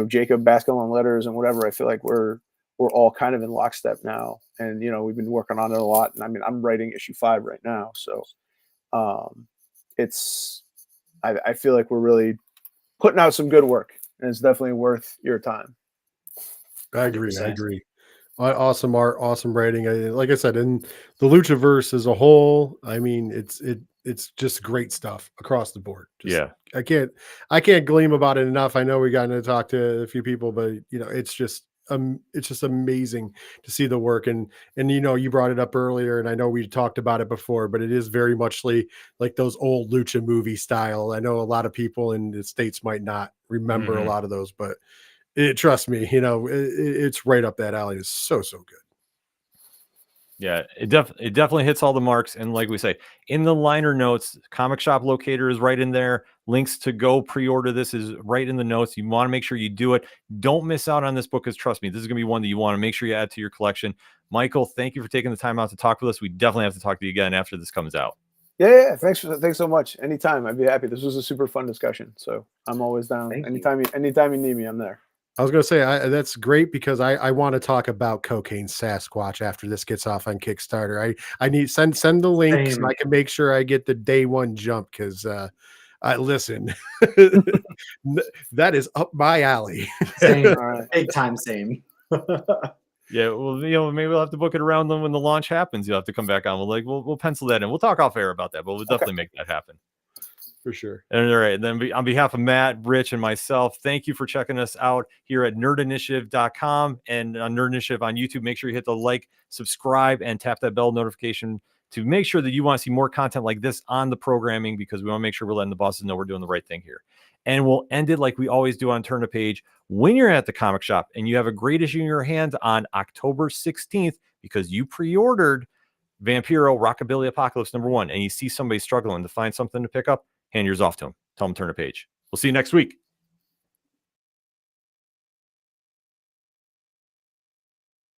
Jacob, Basketball and Letters and whatever, I feel like we're all kind of in lockstep now. And, we've been working on it a lot. And I mean, I'm writing issue 5 right now. So I feel like we're really putting out some good work, and it's definitely worth your time. I agree. Awesome art, awesome writing. Like I said, in the Luchaverse as a whole, I mean, it's just great stuff across the board. I can't gleam about it enough. I know we got to talk to a few people, but it's just amazing to see the work. And you brought it up earlier, and I know we talked about it before, but it is very much like those old lucha movie style. I know a lot of people in the States might not remember a lot of those, but trust me, it's right up that alley. It's so good. Yeah, it definitely hits all the marks. And like we say, in the liner notes, comic shop locator is right in there. Links to go pre-order this is right in the notes. You want to make sure you do it. Don't miss out on this book, because trust me, this is going to be one that you want to make sure you add to your collection. Michael, thank you for taking the time out to talk with us. We definitely have to talk to you again after this comes out. Yeah. Thanks so much. Anytime, I'd be happy. This was a super fun discussion, so I'm always down. Anytime you need me, I'm there. I was going to say, that's great, because I want to talk about Cocaine Sasquatch after this gets off on Kickstarter. I need send the link so I can make sure I get the day one jump, because listen, that is up my alley. Same. All right. Big time same. Yeah, well, maybe we'll have to book it around them when the launch happens. You'll have to come back on. We'll pencil that in. We'll talk off air about that, but we'll definitely make that happen. For sure. And all right, then on behalf of Matt, Rich, and myself, thank you for checking us out here at nerdinitiative.com and on Nerd Initiative on YouTube. Make sure you hit the like, subscribe, and tap that bell notification to make sure that you want to see more content like this on the programming, because we want to make sure we're letting the bosses know we're doing the right thing here. And we'll end it like we always do on Turn a Page. When you're at the comic shop and you have a great issue in your hands on October 16th, because you pre-ordered Vampiro Rockabilly Apocalypse #1, and you see somebody struggling to find something to pick up, hand yours off to them. Tell them to turn a page. We'll see you next week.